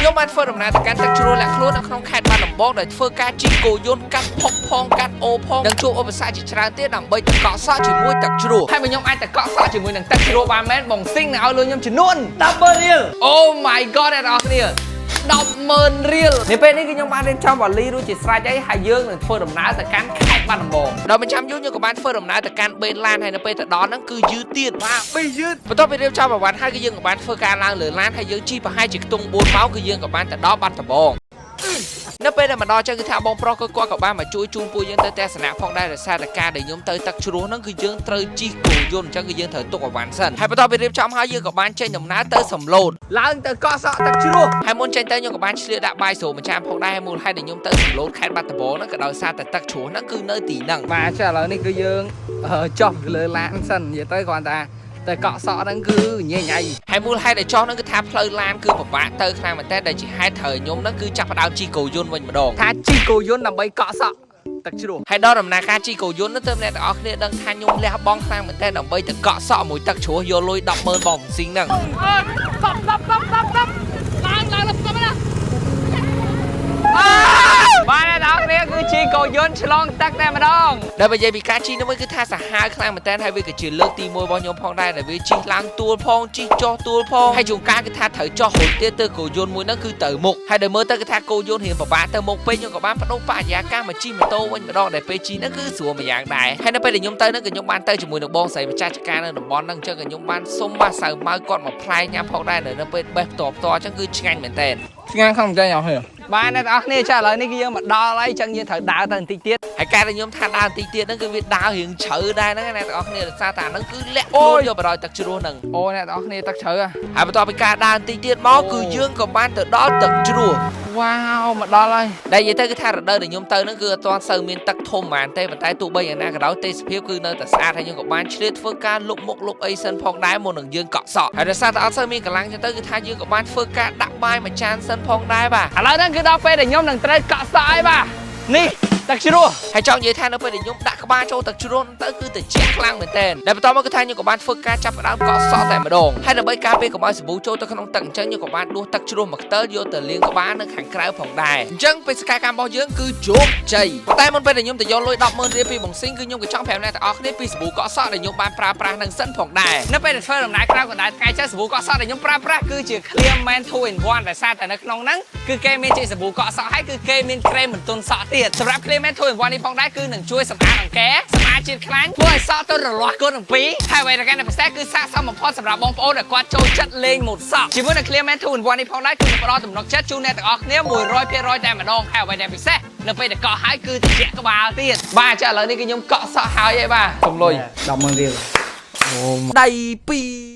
ខ្ញុំបានធ្វើដំណើរទៅកាន់ទឹកជ្រោះលាក់ខ្លួននៅក្នុងខេត្តបាត់ដំបងដោយធ្វើការជិះគោយន្តកាត់ផុកផងកាត់អូផងនិងជួបឧបសគ្គជាច្រើនទៀតដើម្បីទៅកក់សក់ជាមួយទឹកជ្រោះហើយខ្ញុំអាចទៅកក់សក់ជាមួយនឹងទឹកជ្រោះបានមែនបងស៊ីងនឹងឲ្យលុយខ្ញុំចំនួន 10,000 រៀល Oh my god អ្នកនរគ្នា 10,000 រៀលនៅពេលនេះគឺខ្ញុំបានរៀបចំវ៉ាលីរួចជាស្រេចហើយយើងនឹងធ្វើដំណើរទៅកាន់ខេត្តបាត់ដំបងដល់បញ្ចាំយូរខ្ញុំក៏បានធ្វើដំណើរទៅកាន់បេនឡានហើយនៅពេលទៅដល់ហ្នឹងគឺយឺតទៀតបាទយឺតបន្ទាប់ពីរៀបចំប្រវត្តិហើយគឺយើងក៏បានធ្វើការឡើងលើឡានហើយយើងជិះប្រហែលជាខ្ទង់4ម៉ោងគឺយើងក៏បានទៅដល់បាត់ដំបងនៅពេលដែលមកដល់ចឹងគឺថាបងប្រុសគាត់ក៏បានមកជួយជូនពួកយើងទៅទស្សនៈផងដែរដោយសារតែការដែលខ្ញុំទៅទឹកជ្រោះហ្នឹងគឺយើងត្រូវជិះគោយន្តអញ្ចឹងគឺយើងត្រូវទុកអវ៉ាន់សិនហើយបន្ទាប់ពីរៀបចំហើយយើងក៏បានចេញដំណើរទៅសំឡូតឡើងទៅកក់សក់ទឹកជ្រោះហើយមុនចេញទៅខ្ញុំក៏បានឆ្លៀតដាក់បាយស្រូម្ចាស់ផងដែរហើយមូលហេតុដែលខ្ញុំទៅសំឡូតខេត្តបាត់ដំបងហ្នឹងក៏ដោយសារតែទឹកជ្រោះហ្នឹងគឺនៅទីហ្នឹងបាទចាឥឡូវនេះគឺយើងចុះលើឡានសិននិយាយទៅគ្រាន់តែតែកក់សក់ហ្នឹងគឺញ៉ៃហើយមូលហេតុដែលចុះហ្នឹងគឺថាផ្លូវឡានគឺពិបាកទៅខ្លាំងមែនតើដែលជាហេតុត្រូវខ្ញុំហ្នឹងគឺចាប់ផ្ដើមជិះគោយន្តវិញម្ដងថាជិះគោយន្តដើម្បីកក់សក់ទឹកជ្រោះហើយដល់ដំណើរការជិះគោយន្តនោះទើបអ្នកទាំងអស់គ្នាដឹងថាខ្ញុំលះបង់ខ្លាំងមែនតើដើម្បីទៅកក់សក់មួយទឹកជ្រោះយកលុយ 10,000 បងស៊ីងហ្នឹងបាទអ្នកទាំងអស់គ្នាគឺជិះគោយន្តឆ្លងទឹកតែម្ដងដែលនិយាយពីការជិះនោះគឺថាសាហាវខ្លាំងមែនតើហើយវាក៏ជាលើកទី1របស់ខ្ញុំផងដែរដែលវាជិះឡើងទួលផងជិះចុះទួលផងហើយជួនកាលគឺថាត្រូវចុះរួចទៀតទៅគោយន្តមួយហ្នឹងគឺទៅមុខហើយដែលមើលទៅគឺថាគោយន្តរៀងពិបាកទៅមុខពេកខ្ញុំក៏បានបដូរបរិយាកាសមកជិះម៉ូតូវិញម្ដងដែលពេលជិះហ្នឹងគឺស្រួលម្យ៉ាងដែរហើយនៅពេលដែលខ្ញុំទៅហ្នឹងក៏ខ្ញុំបានទៅជាមួយនឹងបងស្រីម្ចាស់ចការនៅតំបន់ហ្នឹងអញ្ចឹងក៏ខ្ញុំបានសុំបាទសៅម៉ៅគាត់មកផ្លែញ៉ាំផងដែរនៅពេលបេះផ្ទាល់អញ្ចឹងគឺឆ្ងាញ់មែនតើឆ្ងាញ់ខាងចាញ់អស់ហើយបាទអ្នកទាំងអស់គ្នាចាឥឡូវនេះគឺយើងមកដល់ហើយអញ្ចឹងយើងត្រូវដើរទៅបន្តិចទៀតហើយការដែលខ្ញុំថាដើរបន្តិចទៀតហ្នឹងគឺវាដើររៀងជ្រៅដែរហ្នឹងអ្នកទាំងអស់គ្នាដោយសារតែហ្នឹងគឺលាក់ខ្លួនយកបរោយទឹកជ្រោះហ្នឹងអូអ្នកទាំងអស់គ្នាទឹកជ្រៅហើយបន្ទាប់ពីការដើរបន្តិចទៀតមកគឺយើងក៏បានទៅដល់ទឹកជ្រោះវ៉ាវមកដល់ហើយដែលនិយាយទៅគឺថារដូវដែលខ្ញុំទៅហ្នឹងគឺអត់ទាន់សូវមានទឹកធំហ្មងទេប៉ុន្តែទោះបីយ៉ាងណាក៏ដោយទេសភាពគឺនៅតែស្អាតហើយខ្ញុំក៏បានឆ្លៀតធ្វើការលុបមុខលុបអីសិនផងដែរមុននឹងយើងកក់សក់ហើយដោយសារតែអត់សូវមានកម្លាំងចឹងទៅគឺថាយើងក៏បានធ្វើការដាក់បាយមួយចានសិនផងដែរបាទឥឡូវហ្នឹងគឺដល់ពេលដែលខ្ញុំនឹងត្រូវកក់សក់ហើយបាទនេះទឹកជ្រោះហើយចង់និយាយថានៅពេលដែលខ្ញុំដាក់ក្បាលចូលទឹកជ្រោះទៅគឺត្រជាក់ខ្លាំងមែនទែនដែលបន្តមកគឺថាខ្ញុំក៏បានធ្វើការចាប់ផ្ដើមកក់សក់តែម្ដងហើយដើម្បីការពារកុំឲ្យសាប៊ូចូលទៅក្នុងទឹកអញ្ចឹងខ្ញុំក៏បានដួសទឹកជ្រោះមួយខ្ទិលយកទៅលាងក្បាលនៅខាងក្រៅផងដែរអញ្ចឹងបេសកកម្មរបស់យើងគឺជោគជ័យតែមុនពេលដែលខ្ញុំទៅយកលុយ 10,000 រៀលពីបងស៊ីងគឺខ្ញុំក៏ចង់ប្រាប់អ្នកទាំងអស់គ្នាពីសាប៊ូកក់សក់ដែលខ្ញុំបានប្រើប្រាស់នឹងសិនផងដែរនៅពេលដែលធ្វើដំណើរក្រៅកណ្ដាលថ្ងៃចឹងសាប៊ូកក់សក់ដែលខ្ញុំប្រើប្រាស់គឺជា Clear Man 2 in 1 ដែលសារតែនៅក្នុងហ្នឹងគឺគេមានជាសាប៊ូកក់សក់ហើយគឺគេមានក្រែមបន្ទន់សក់ទៀតសម្រាប់ Clear Man 2 in 1 នេះផងដែរគឺនឹងជួយសម្អាតអង្កែសម្អាតជាតិខ្លាញ់ធ្វើឲ្យសក់ទៅរលាស់គត់ទាំងពីរហើយអ្វីដែលកាន់តែពិសេសគឺស័ក្តិសមបំផុតសម្រាប់បងប្អូនដែលគាត់ចូលចិត្តលេងម៉ូតសក់ជាមួយនឹង Clear Man 2 in 1 នេះផងដែរគឺនឹងផ្ដល់ទំនុកចិត្តជូនអ្នកទាំងអស់គ្នា 100% តែម្ដងហើយអ្វីដែលពិសេសនៅពេលដែលកក់ហើយគឺត្រជាក់ក្បាលទៀតបាទចាឥឡូវនេះគឺខ្ញុំកក់សក់ហើយឯបាទសុំលុយ 10,000 រៀលអូដៃ2